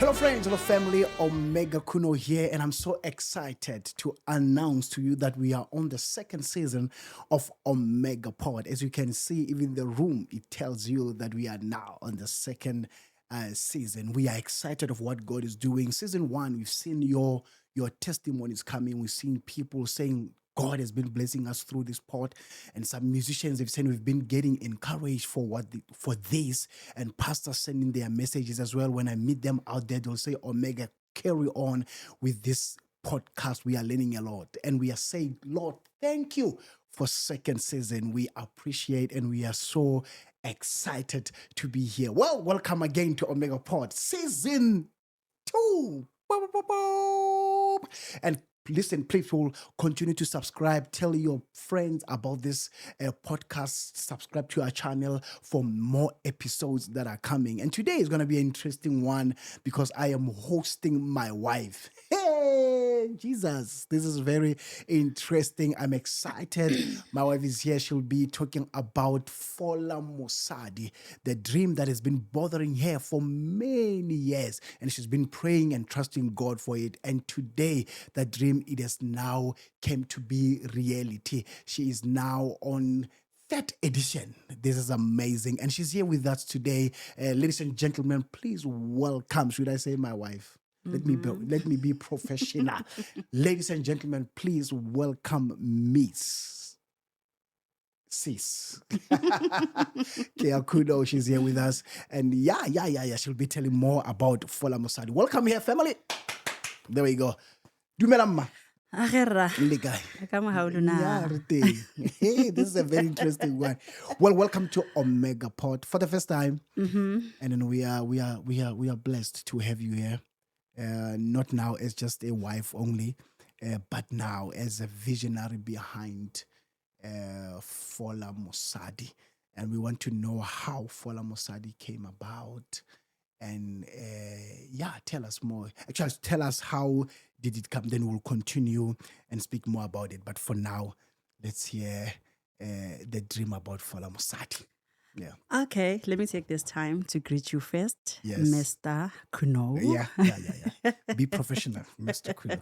Hello friends, hello family, Kea Khunou here, and I'm so excited to announce to you that we are on the second season of Omega Pod. As you can see, even the room, it tells you that we are now on the second season. We are excited of what God is doing. Season 1, we've seen your testimonies coming. We've seen people saying God has been blessing us through this pod, and some musicians have said we've been getting encouraged for this, and pastors sending their messages as well. When I meet them out there, they'll say, Omega, carry on with this podcast. We are learning a lot, and we are saying, Lord, thank you for second season. We appreciate and we are so excited to be here. Well, welcome again to Omega Pod season 2. Boop, boop, boop, boop. And listen, please will continue to subscribe. Tell your friends about this podcast. Subscribe to our channel for more episodes that are coming. And today is going to be an interesting one because I am hosting my wife. Hey, Jesus, this is very interesting. I'm excited. My wife is here. She'll be talking about Fola Mosadi, the dream that has been bothering her for many years. And she's been praying and trusting God for it. And today, that dream, it has now came to be reality. She is now on third edition. This is amazing. And she's here with us today. Ladies and gentlemen, please welcome, should I say my wife? Let me be professional. Ladies and gentlemen, please welcome Miss Sis. Kea Khunou, she's here with us. And yeah. She'll be telling more about Fola Mosadi. Welcome here, family. There we go. Dumelamma. Agerra. Likai. Kama hauluna. Hey, this is a very interesting one. Well, welcome to Omega Pod for the first time. And then we are blessed to have you here. Not now as just a wife only, but now as a visionary behind Fola Mosadi. And we want to know how Fola Mosadi came about. And tell us more. Actually, tell us how did it come. Then we'll continue and speak more about it. But for now, let's hear the dream about Fola Mosadi. Yeah. Okay, let me take this time to greet you first, Yes. Mr. Khunou. Yeah. Be professional, Mr. Khunou.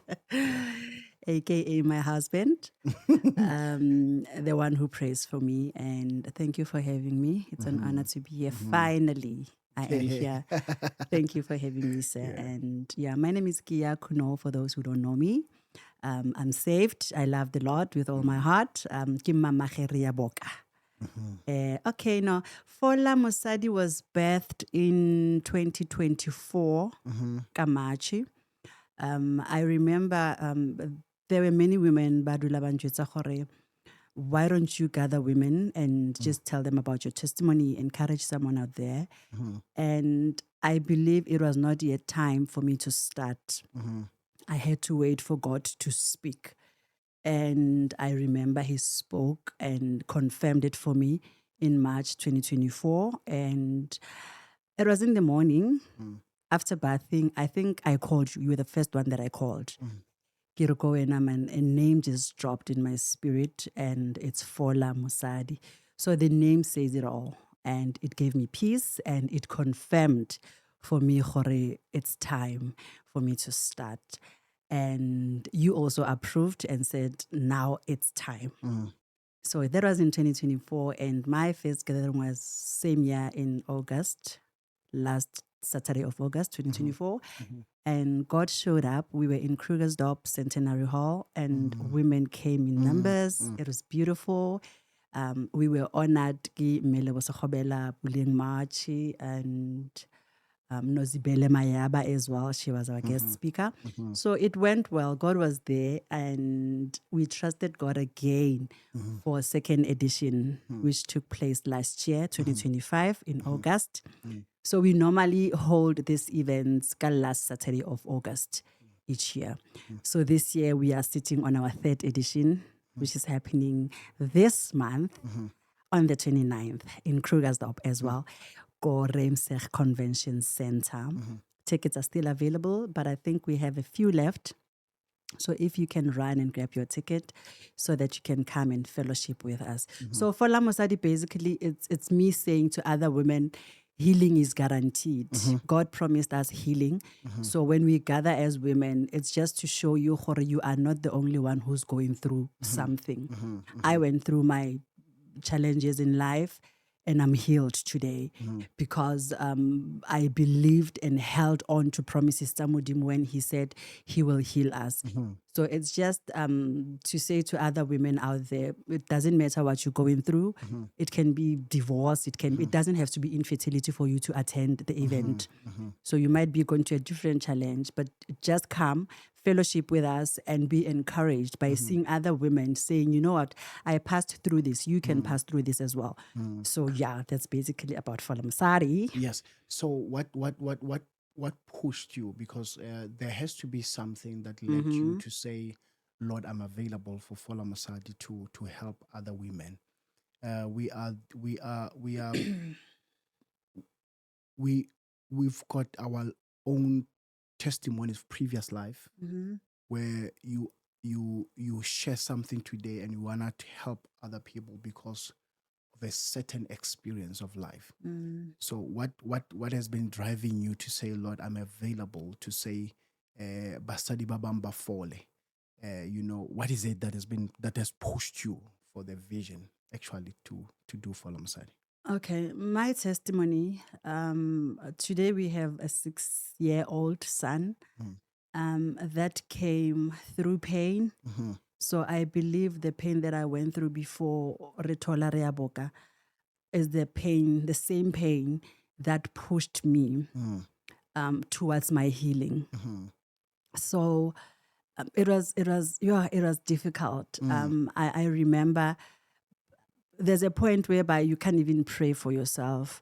AKA my husband, the one who prays for me. And thank you for having me. It's an honor to be here. Finally, I am here. Thank you for having me, sir. Yeah. And my name is Kea Khunou, for those who don't know me. I'm saved. I love the Lord with all my heart. Ke mama kgeria boka. Okay, now, Fola Mosadi was birthed in 2024, Kamachi. I remember there were many women, badula banjwetsa gore, why don't you gather women and just tell them about your testimony, encourage someone out there. And I believe it was not yet time for me to start. I had to wait for God to speak. And I remember he spoke and confirmed it for me in March 2024. And it was in the morning after bathing. I think I called you. You were the first one that I called. Kiriko and a name just dropped in my spirit, and it's Fola Mosadi. So the name says it all. And it gave me peace, and it confirmed for me, Hore, it's time for me to start. And you also approved and said, now it's time. So that was in 2024. And my first gathering was same year in August, last Saturday of August, 2024. And God showed up. We were in Krugersdorp Centenary Hall, and women came in numbers. It was beautiful. We were honored. Mele Bosakhobela, Buleng Machi, and Nozibele Mayaba as well. She was our guest speaker. So it went well. God was there, and we trusted God again for a second edition, which took place last year, 2025, in August. So we normally hold these events last Saturday of August each year. So this year we are sitting on our third edition, which is happening this month on the 29th in Krugersdorp as well. Remsech Convention Center. Tickets are still available, but I think we have a few left. So if you can run and grab your ticket so that you can come and fellowship with us. So Fola Mosadi, basically, it's me saying to other women, healing is guaranteed. God promised us healing. So when we gather as women, it's just to show you, Hore, you are not the only one who's going through something. I went through my challenges in life and I'm healed today because I believed and held on to promises Samudim when he said he will heal us. So it's just to say to other women out there, it doesn't matter what you're going through. It can be divorce. It doesn't have to be infertility for you to attend the event. So you might be going to a different challenge, but just come, fellowship with us and be encouraged by seeing other women saying, you know what, I passed through this. You can pass through this as well. So yeah, that's basically about Falamasari. Yes. So what pushed you? Because there has to be something that led you to say, Lord, I'm available for Fola Masadi to help other women. We've got our own testimonies of previous life where you share something today and you wanna to help other people because of a certain experience of life. So what has been driving you to say, Lord, I'm available to say Basadi Babamba Fole? What is it that has pushed you for the vision actually to do Fola Masadi? Okay, my testimony. Today we have a 6-year-old son that came through pain. So I believe the pain that I went through before Retola Reaboka is the same pain that pushed me towards my healing. So it was difficult. I remember there's a point whereby you can't even pray for yourself.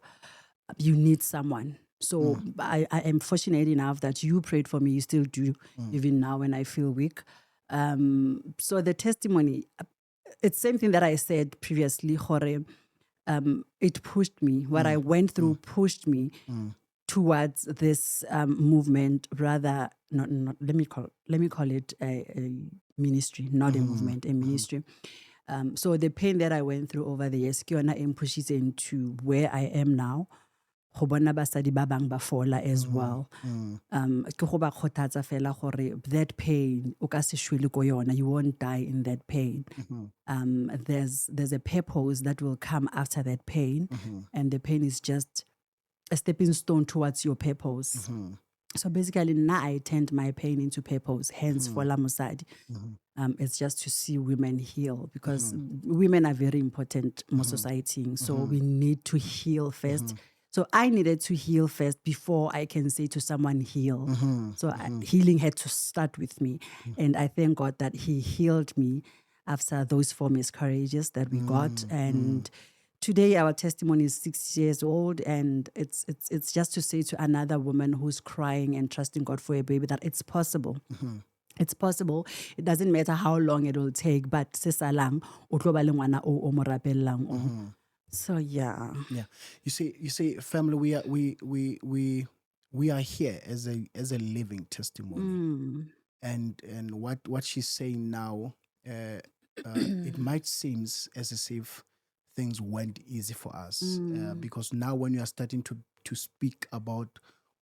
You need someone. So I am fortunate enough that you prayed for me. You still do, even now when I feel weak. So the testimony, it's same thing that I said previously, Hore. It pushed me. What I went through pushed me towards this movement. Rather, not let me call it a ministry, not a movement, a ministry. So the pain that I went through over the years, pushes into where I am now. Go bona basadi ba bang ba fola as well. Ke go ba kgothatsa fela gore that pain o ka se shwele ko yona, you won't die in that pain. There's a purpose that will come after that pain, and the pain is just a stepping stone towards your purpose. So basically now I turned my pain into purpose, hence Fola Mosadi. It's just to see women heal because women are very important in society. So we need to heal first. So I needed to heal first before I can say to someone heal. So healing had to start with me. And I thank God that he healed me after those 4 miscarriages that we got. And today our testimony is 6 years old, and it's just to say to another woman who's crying and trusting God for a baby that it's possible. It's possible. It doesn't matter how long it will take, but sesalang o tlo ba le ngwana o mo rapellang o. So yeah. Yeah. You see, family, we are here as a living testimony. And what she's saying now, it might seem as if things went easy for us. Because now when you are starting to speak about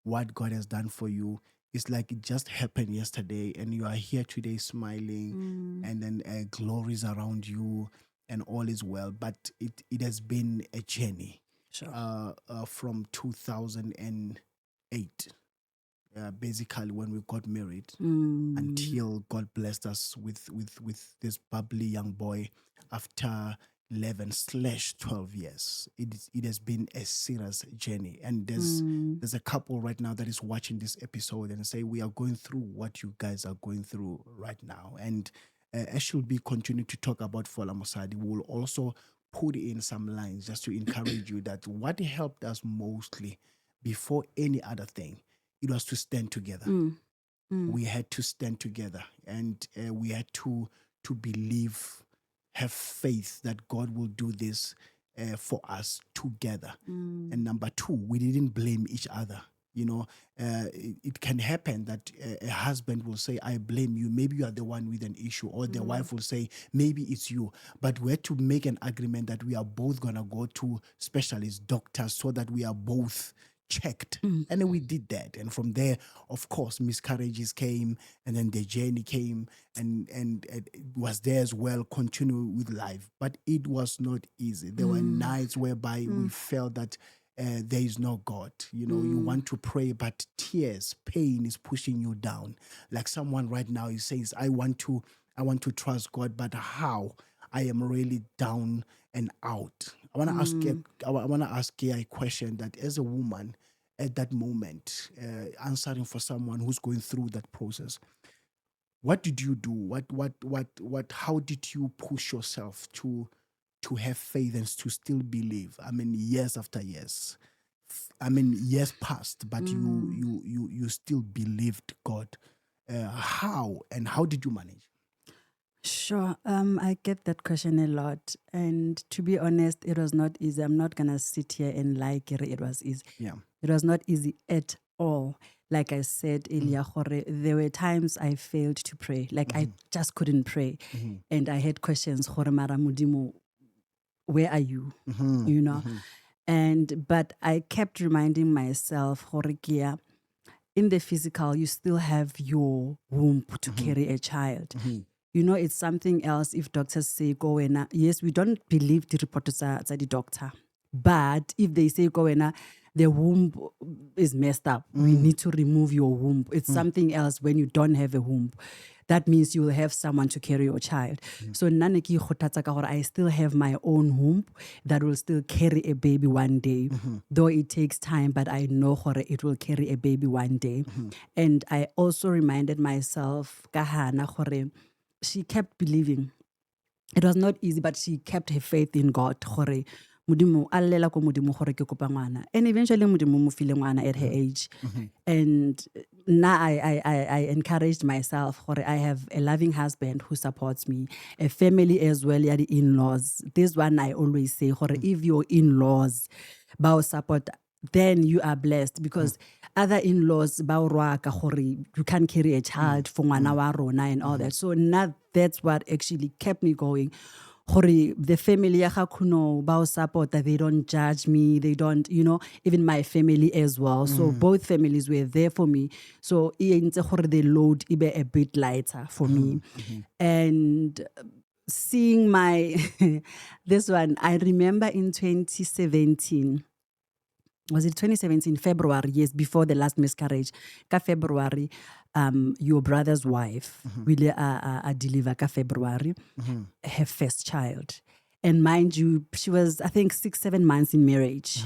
what God has done for you, it's like it just happened yesterday and you are here today smiling and then glories around you and all is well. But it has been a journey. Sure. From 2008, basically when we got married, until God blessed us with this bubbly young boy after 11/12 years. It has been a serious journey, and there's a couple right now that is watching this episode and say we are going through what you guys are going through right now. And as she'll be continuing to talk about Fola Mosadi, we will also put in some lines just to encourage you that what helped us mostly before any other thing, it was to stand together. We had to stand together, and we had to believe, have faith that God will do this for us together. And number 2, we didn't blame each other. It can happen that a husband will say, I blame you. Maybe you are the one with an issue. Or the wife will say, maybe it's you. But we had to make an agreement that we are both going to go to specialist doctors so that we are both checked. And then we did that. And from there, of course, miscarriages came, and then the journey came, and it was there as well, continue with life. But it was not easy. There were nights whereby we felt that there is no God. You want to pray, but tears, pain is pushing you down. Like someone right now, he says, I want to trust God, but how? I am really down and out. I want to ask Kea a question that as a woman at that moment, answering for someone who's going through that process, what did you do? How did you push yourself to have faith and to still believe? I mean, years after years. I mean, years passed, but you still believed God. How did you manage? Sure. I get that question a lot. And to be honest, it was not easy. I'm not going to sit here and lie. It was easy. Yeah. It was not easy at all. Like I said earlier, there were times I failed to pray. Like I just couldn't pray. And I had questions, Mara Mudimu, where are you? But I kept reminding myself, Kea, in the physical, you still have your womb to carry a child. It's something else if doctors say, go in. Yes, we don't believe the reports are the doctor. But if they say, go in, the womb is messed up. We need to remove your womb. It's something else when you don't have a womb. That means you will have someone to carry your child. So I still have my own womb that will still carry a baby one day. Though it takes time, but I know it will carry a baby one day. And I also reminded myself, Kahana, she kept believing. It was not easy, but she kept her faith in God. And eventually Mudimu mo file ngwana at her age. And now I encouraged myself, I have a loving husband who supports me, a family as well, the in-laws. This one I always say, if your in-laws bow support, then you are blessed, because other in-laws you can't carry a child for ngwana wa rona and all that. So now that's what actually kept me going. The family ya Khunou bao support, that they don't judge me, they don't, even my family as well. So both families were there for me. So the load ibe a bit lighter for me. And seeing this one, I remember in 2017. Was it 2017, February, yes, before the last miscarriage. February, your brother's wife will deliver February, her first child. And mind you, she was, I think, 6-7 months in marriage.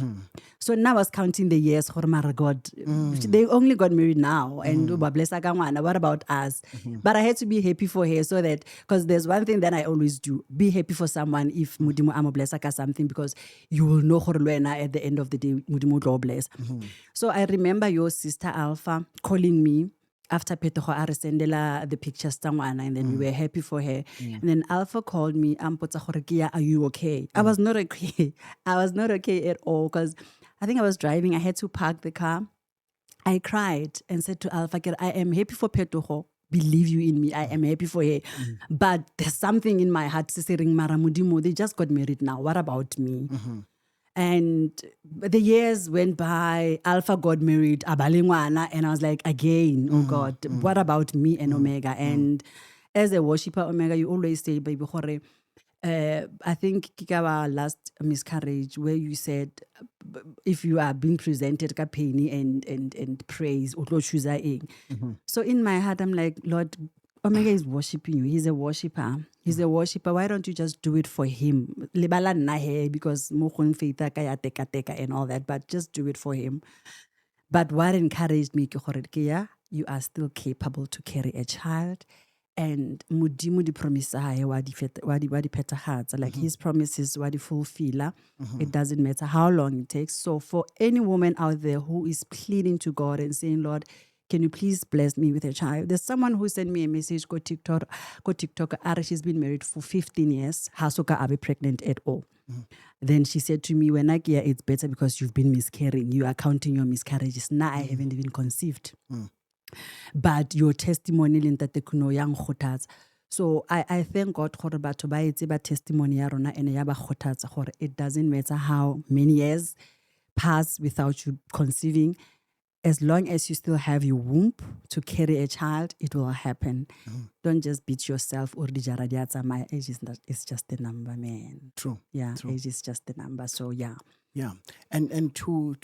So now I was counting the years. God, they only got married now. And what about us? But I had to be happy for her, so that, because there's one thing that I always do: be happy for someone if Mudimu amo bless something, because you will know at the end of the day, Mudimu do bless. So I remember your sister Alpha calling me after Petoho Aresendela the pictures and then we were happy for her. And then Alpha called me, Kea, are you okay? I was not okay. I was not okay at all, because I think I was driving. I had to park the car. I cried and said to Alpha, I am happy for Petoho. Believe you in me, I am happy for her. But there's something in my heart saying, Maramudimo, they just got married now. What about me? And the years went by. Alpha got married, Abalingwana, and I was like, again, oh God, what about me and Omega? And as a worshipper, Omega, you always say, baby, I think Kikawa last miscarriage, where you said, if you are being presented kapeni and praise, so in my heart, I'm like, Lord, Omega is worshiping you. He's a worshiper. He's a worshiper. Why don't you just do it for him? Because teka and all that, but just do it for him. But what encouraged me, Kea, you are still capable to carry a child. And Mudimu di promise wadi petahatsa, like his promises wadi fulfill. It doesn't matter how long it takes. So for any woman out there who is pleading to God and saying, Lord, can you please bless me with a child? There's someone who sent me a message, go TikTok, she's been married for 15 years, Hasoka abe pregnant at all. Then she said to me, when I hear it's better because you've been miscarrying, you are counting your miscarriages. Now I haven't even conceived. But your testimony in that yang khotatsa. So I thank God for batho ba etse ba testimony ya rona ene ya ba khotatsa gore it doesn't matter how many years pass without you conceiving. As long as you still have your womb to carry a child, it will happen. Don't just beat yourself. Or my age is just a number, man. True. Yeah, True. age is just a number. So yeah. Yeah, and to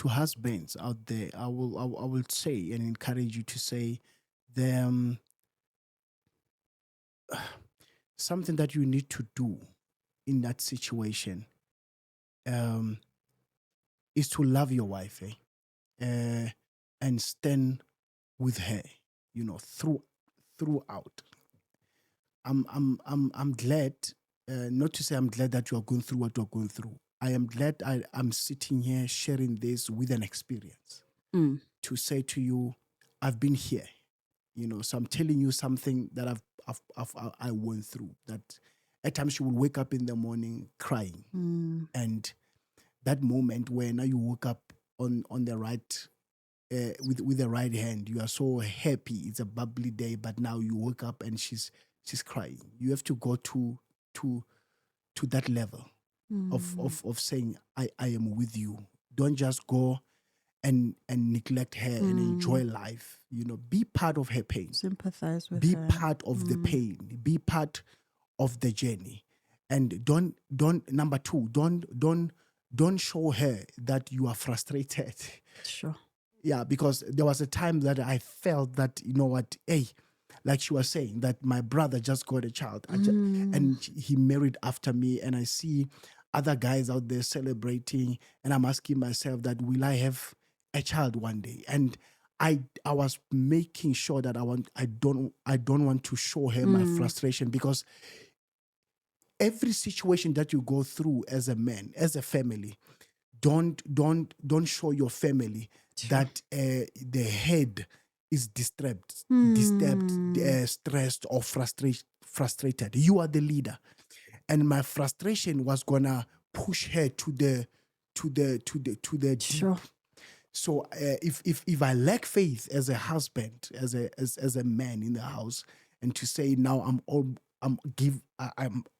husbands out there, I will say and encourage you to say, them something that you need to do in that situation, is to love your wife, and stand with her, throughout. I'm glad, not to say I'm glad that you are going through what you are going through. I am glad I'm sitting here sharing this with an experience to say to you, I've been here, so I'm telling you something that I went through. That at times she will wake up in the morning crying, and that moment where now you woke up on the right, with the right hand, you are so happy. It's a bubbly day, but now you woke up and she's crying. You have to go to that level of saying, I am with you. Don't just go and neglect her and enjoy life. Be part of her pain. Sympathize with Be her. part of the pain. Be part of the journey. And don't number two, don't show her that you are frustrated. Sure. Yeah, because there was a time that I felt that, like she was saying, that my brother just got a child and he married after me, and I see other guys out there celebrating, and I'm asking myself that, will I have a child one day? And I was making sure that I don't want to show her my frustration, because every situation that you go through as a man, as a family, don't show your family that the head is disturbed, stressed, or frustrated. You are the leader, and my frustration was gonna push her to the Sure. deep. So if I lack faith as a husband, as a man in the house, and to say now I'm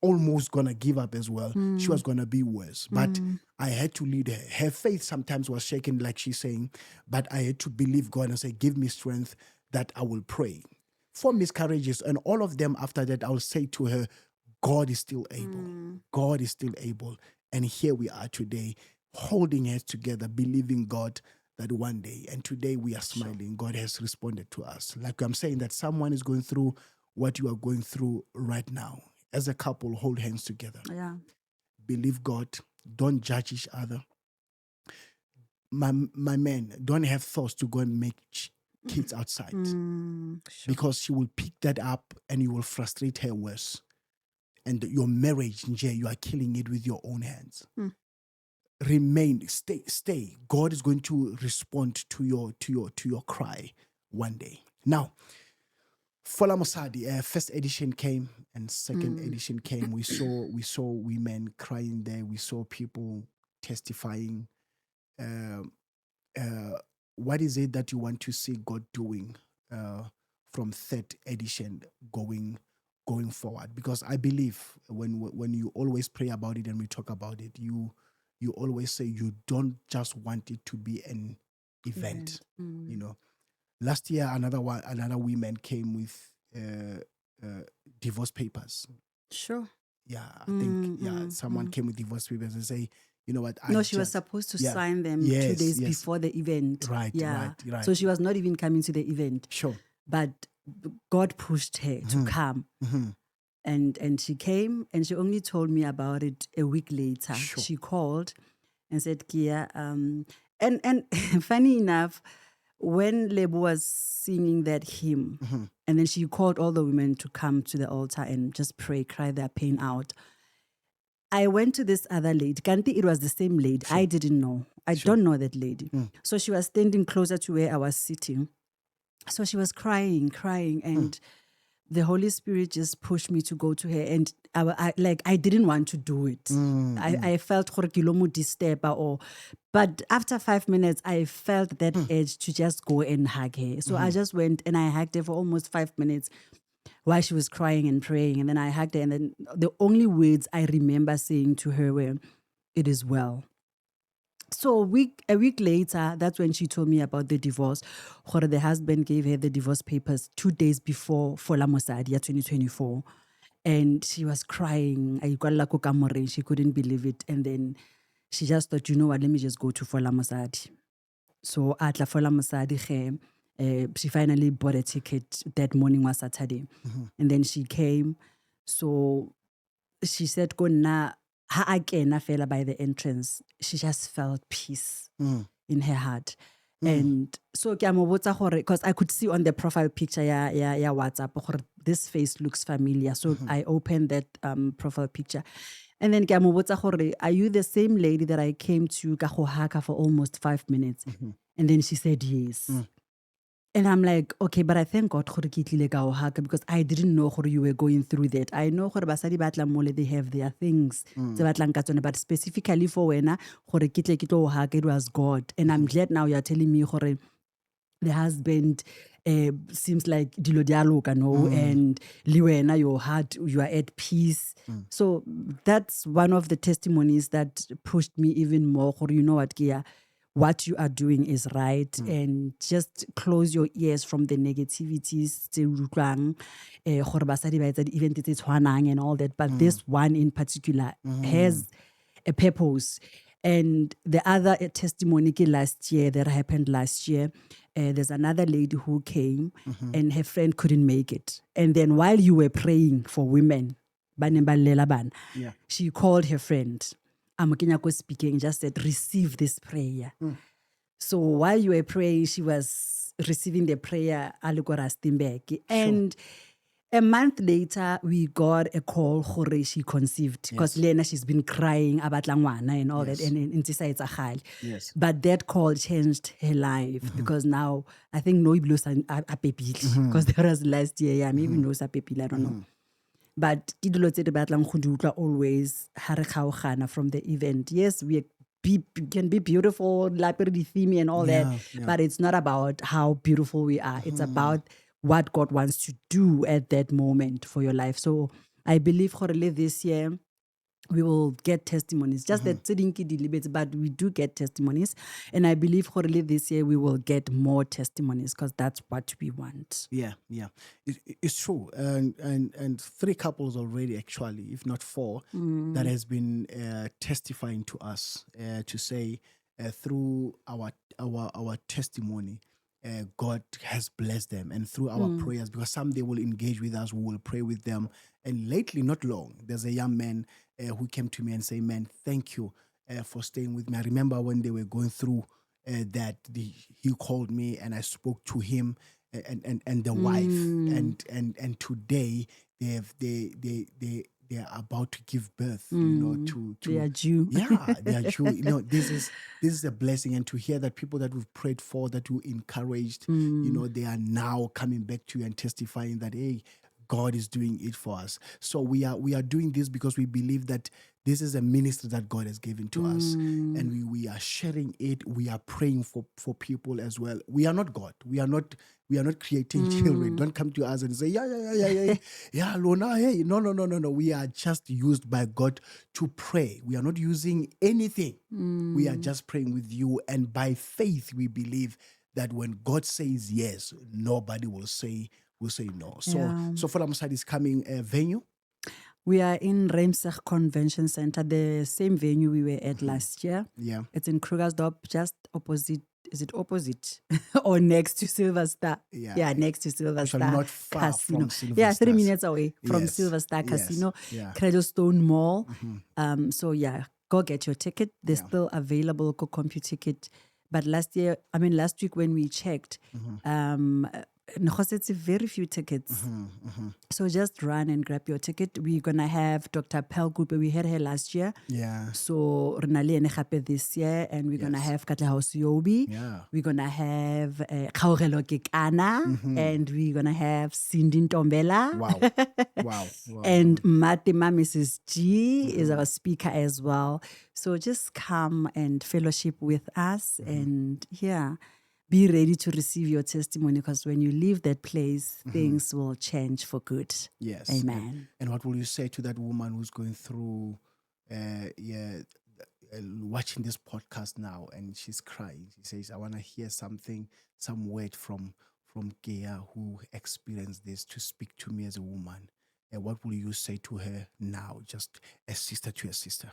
almost gonna give up as well, she was gonna be worse. But I had to lead her. Her faith sometimes was shaken, like she's saying, but I had to believe God and say, give me strength that I will pray. For miscarriages and all of them after that, I'll say to her, God is still able. God is still able. And here we are today, holding hands together, believing God that one day, and today we are smiling. God has responded to us. Like I'm saying, that someone is going through what you are going through right now. As a couple, hold hands together. Yeah. Believe God. Don't judge each other. My man, don't have thoughts to go and make kids outside, Sure. because she will pick that up and you will frustrate her worse. And your marriage, you are killing it with your own hands. Remain, stay. God is going to respond to your cry one day. Now, Fola Mosadi, first edition came and second edition came. We saw women crying there. We saw people testifying. What is it that you want to see God doing from third edition going forward? Because I believe when you always pray about it and we talk about it, you always say you don't just want it to be an event. Last year another woman came with divorce papers. Sure. Yeah, I think someone came with divorce papers and say, you know what? She was supposed to sign them 2 days before the event. Right. So she was not even coming to the event. Sure. But God pushed her to come. And she came, and she only told me about it a week later. Sure. She called and said, Kea, and funny enough, when Lebo was singing that hymn, and then she called all the women to come to the altar and just pray, cry their pain out. I went to this other lady. Kanti, it was the same lady. Sure. I didn't know. I don't know that lady. So she was standing closer to where I was sitting. So she was crying, and the Holy Spirit just pushed me to go to her, and I didn't want to do it. I felt gore ke lo mo disturba but after 5 minutes, I felt that urge to just go and hug her. So I just went and I hugged her for almost 5 minutes while she was crying and praying, and then I hugged her, and then the only words I remember saying to her were, "It is well." So a week later, that's when she told me about the divorce. The husband gave her the divorce papers 2 days before Fola Mosadi 2024. And she was crying. She couldn't believe it. And then she just thought, you know what, let me just go to Fola Mosadi. So at La Fola Mosadi, she finally bought a ticket that morning was Saturday. And then she came. So she said, go na. Ha a kena fela by the entrance, she just felt peace in her heart. And so because I could see on the profile picture ya WhatsApp this face looks familiar. So I opened that profile picture. And then are you the same lady that I came to ka go haka for almost 5 minutes? And then she said yes. And I'm like, okay, but I thank God because I didn't know you were going through that. I know they have their things, but specifically for when it was God. And I'm glad now you're telling me the husband seems like dilo dialoga, no, and liwena, your heart, you are at peace. So that's one of the testimonies that pushed me even more. You know what, Kea? What you are doing is right, and just close your ears from the negativities, and all that. But this one in particular has a purpose. And the other testimony last year that happened last year, there's another lady who came and her friend couldn't make it. And then while you were praying for women, she called her friend. Amokenyako speaking, just said, receive this prayer. So while you were praying, she was receiving the prayer, and a month later, we got a call, she conceived. Because Lena, she's been crying about langwana and all that, and Yes. but that call changed her life, because now, I think no iblos a pepile, because there was last year, yeah, maybe no sa pepile, I don't know. But always from the event. Yes, we can be beautiful, theme and all that, but it's not about how beautiful we are. It's about what God wants to do at that moment for your life. So I believe this year we will get testimonies. Just that debates, but we do get testimonies. And I believe this year we will get more testimonies, because that's what we want. Yeah. It's true. And 3 couples already, actually, if not 4, that has been testifying to us to say through our testimony, God has blessed them, and through our prayers, because some they will engage with us, we will pray with them. And lately, not long, there's a young man who came to me and said, man, thank you for staying with me. I remember when they were going through he called me and I spoke to him and the wife, and today they are about to give birth, to They are Jew. Yeah, they are Jew. This is a blessing, and to hear that people that we've prayed for, that we encouraged, they are now coming back to you and testifying that, hey, God is doing it for us. So we are doing this because we believe that this is a ministry that God has given to us, and we are sharing it. We are praying for people as well. We are not God. We are not creating children. Don't come to us and say, yeah, Lona, hey. No. We are just used by God to pray. We are not using anything. We are just praying with you, and by faith we believe that when God says yes, nobody will say no. So Fola Mosadi is coming venue. We are in Remseg Convention Center, the same venue we were at last year. Yeah. It's in Krugersdorp, just opposite. Is it opposite or next to Silver Star? Yeah, next to Silver actually Star not far Casino. from Silver Yeah, 3 Stars. minutes away from Yes, Silver Star yes, Casino, yeah. Cradlestone Mall. So yeah, go get your ticket. They're still available. Go CompuTicket. But last week when we checked, it's very few tickets. So just run and grab your ticket. We're going to have Dr. Pelgupe. We had her last year. Yeah. So Renali and Echape this year. And we're going to have Katlahaus Yobi. Yeah. We're going to have Kaurelo Kekana. And we're going to have Cindy Ntombela. Wow. Wow. And Matima Mrs. G is our speaker as well. So just come and fellowship with us. And be ready to receive your testimony, because when you leave that place, things will change for good. Yes. Amen. And what will you say to that woman who's going through, watching this podcast now, and she's crying? She says, I want to hear something, some word from Kea, who experienced this, to speak to me as a woman. And what will you say to her now, just a sister to a sister?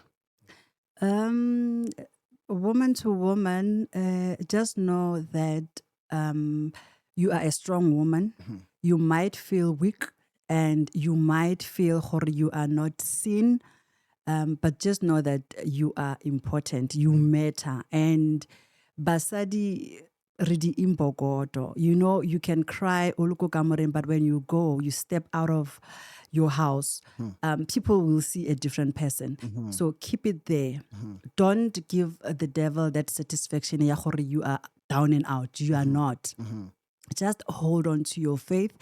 Woman to woman, just know that you are a strong woman. You might feel weak and you might feel you are not seen, but just know that you are important. You matter. And basadi ridi imbogodo. You know, you can cry, but when you go, you step out of your house, people will see a different person. So keep it there. Don't give the devil that satisfaction. You are down and out. You are not. Just hold on to your faith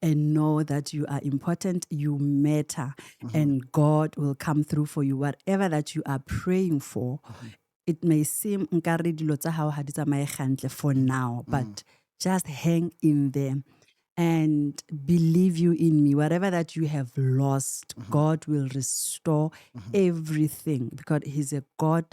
and know that you are important, you matter, and God will come through for you. Whatever that you are praying for, it may seem for now, but just hang in there and believe you in me. Whatever that you have lost, God will restore everything, because He's a God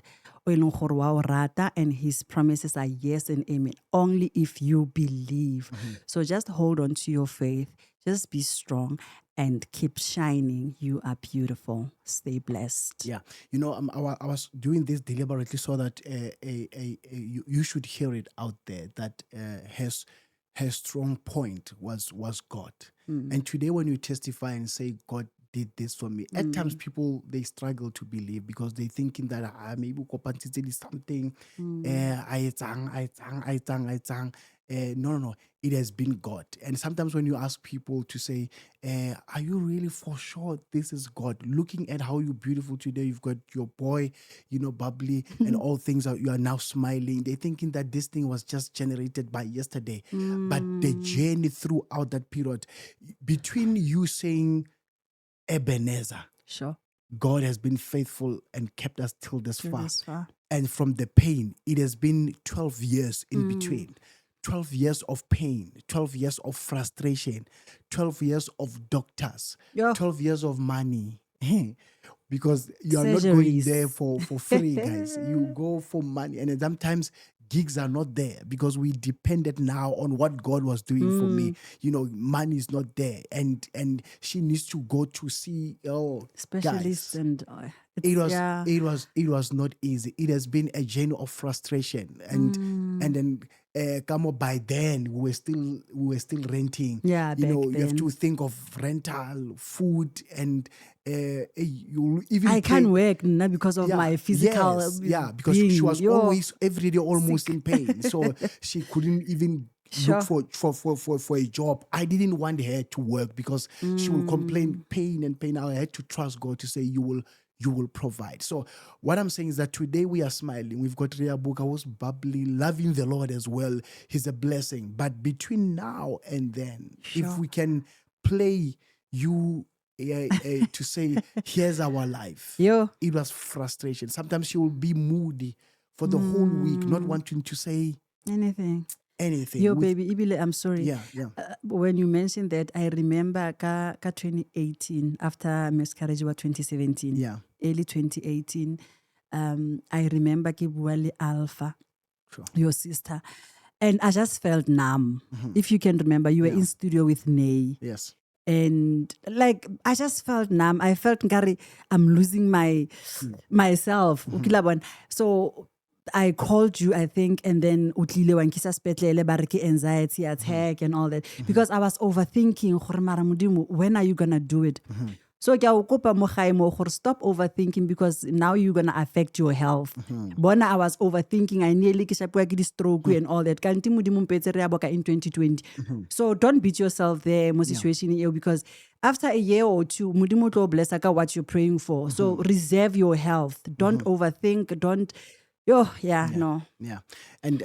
and His promises are yes and amen. Only if you believe. So just hold on to your faith. Just be strong and keep shining. You are beautiful. Stay blessed. Yeah. You know, I was doing this deliberately so that you should hear it out there, that her strong point was God. And today when you testify and say, God did this for me, at times people, they struggle to believe, because they thinking that maybe is something, no, it has been God. And sometimes when you ask people to say, are you really for sure this is God? Looking at how you're beautiful today, you've got your boy, bubbly, and all things, you are now smiling. They're thinking that this thing was just generated by yesterday. But the journey throughout that period, between you saying Ebenezer, Sure. God has been faithful and kept us till this far. And from the pain, it has been 12 years in between. 12 years of pain, 12 years of frustration, 12 years of doctors, 12 years of money. Because you are not going there for free, guys. You go for money. And sometimes gigs are not there, because we depended now on what God was doing for me. Money is not there. And she needs to go to see specialists, guys. And it was not easy. It has been a journey of frustration. And then by then we were still renting. Yeah, you have to think of rental, food, and you even I can't work now because of my physical because she was always every day almost sick. In pain, so she couldn't even look for a job. I didn't want her to work because she will complain pain. I had to trust God to say you will provide. So what I'm saying is that today we are smiling. We've got Ria Buka who's bubbly, loving the Lord as well. He's a blessing. But between now and then, if we can play you to say, here's our life. It was frustration. Sometimes she will be moody for the whole week, not wanting to say anything. Baby, Ibile, I'm sorry. Yeah. When you mentioned that, I remember 2018, after miscarriage was 2017. Yeah. Early 2018. I remember Kibuali Alpha, your sister. And I just felt numb. If you can remember, you were in studio with Nay. Yes. And I just felt numb. I felt I'm losing myself. So I called you, I think, and then utlile wankisa spetlele bariki anxiety attack and all that, because I was overthinking, when are you gonna do it? So ke a o kopa mo gae mo gore stop overthinking, because now you're going to affect your health. Bona I was overthinking, I nearly ke shapiwa ke di-stroke and all that. Kanti Modimo mpetse re a boka in 2020. So don't beat yourself there mo situation eo, because after a year or two, Modimo tlo bless ka what you're praying for. So reserve your health. Don't overthink. Don't no. Yeah, and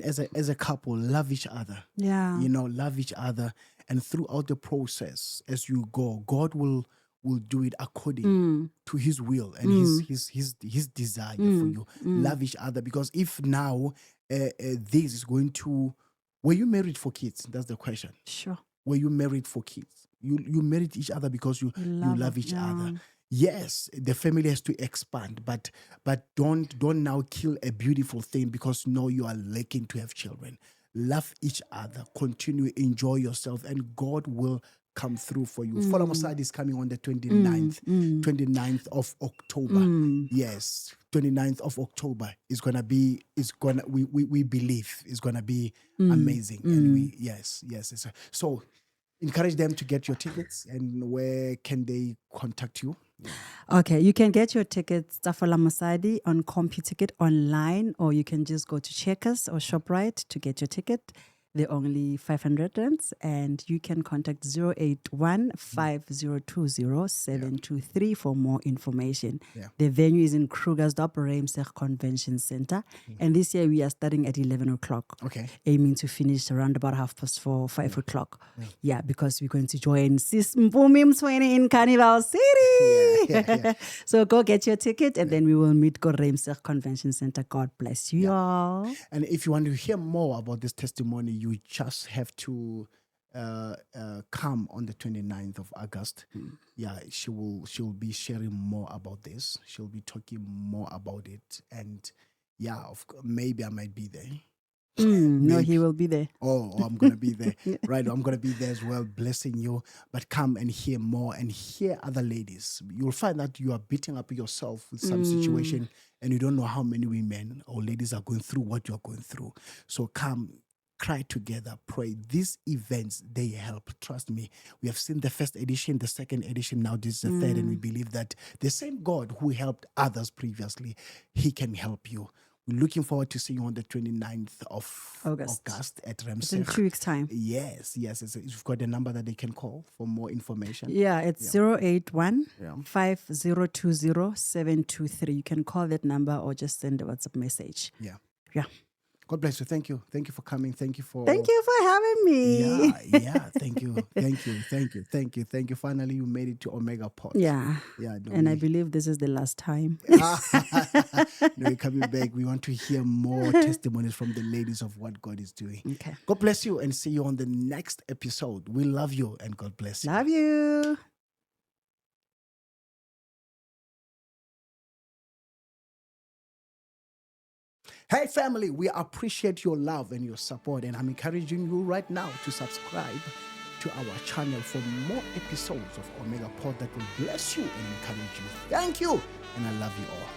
as a couple, love each other. Yeah. You know, love each other, and throughout the process, as you go, God will do it according to His will and His desire for you. Love each other, because if now this is going to, were you married for kids? That's the question. Sure. Were you married for kids? You married each other because you love each other. Yes, the family has to expand, but don't now kill a beautiful thing because now you are lacking to have children. Love each other, continue, enjoy yourself, and God will come through for you. Fola Mosadi is coming on the 29th of October. Yes, 29th of October we believe is gonna be amazing. And yes. So encourage them to get your tickets, and where can they contact you? Okay, you can get your tickets, Tafola Mosadi, on CompuTicket online, or you can just go to Checkers or ShopRite to get your ticket. They're only 500 rands, and you can contact 081-5020-723 for more information. Yeah. The venue is in Krugersdorp Reimsech Convention Center, and this year we are starting at 11 o'clock. Okay. Aiming to finish around about 4:30, 5 o'clock. Yeah, because we're going to join Sis Mpumi Msweni in Carnival City. Yeah. So go get your ticket, and then we will meet Go Reimsech Convention Center. God bless you all. And if you want to hear more about this testimony, you just have to come on the 29th of August. Yeah, she'll be sharing more about this. She'll be talking more about it. And yeah, maybe I might be there. No, he will be there. Oh, I'm going to be there. Right, I'm going to be there as well, blessing you. But come and hear more and hear other ladies. You'll find that you are beating up yourself with some situation and you don't know how many women or ladies are going through what you're going through. So come, cry together, pray. These events, they help. Trust me. We have seen the first edition, the second edition, now this is the third, and we believe that the same God who helped others previously, He can help you. We're looking forward to seeing you on the 29th of August at Reimsech. It's in 2 weeks' time. Yes. You've got a number that they can call for more information. Yeah, it's 081-5020-723. You can call that number or just send a WhatsApp message. Yeah. Yeah. God bless you. Thank you for coming. Thank you for having me. Yeah. Thank you. Finally, you made it to Omega Pod. Yeah. And I believe this is the last time. No, we're coming back. We want to hear more testimonies from the ladies of what God is doing. Okay. God bless you, and see you on the next episode. We love you, and God bless you. Love you. Hey family, we appreciate your love and your support, and I'm encouraging you right now to subscribe to our channel for more episodes of Omega Pod that will bless you and encourage you. Thank you, and I love you all.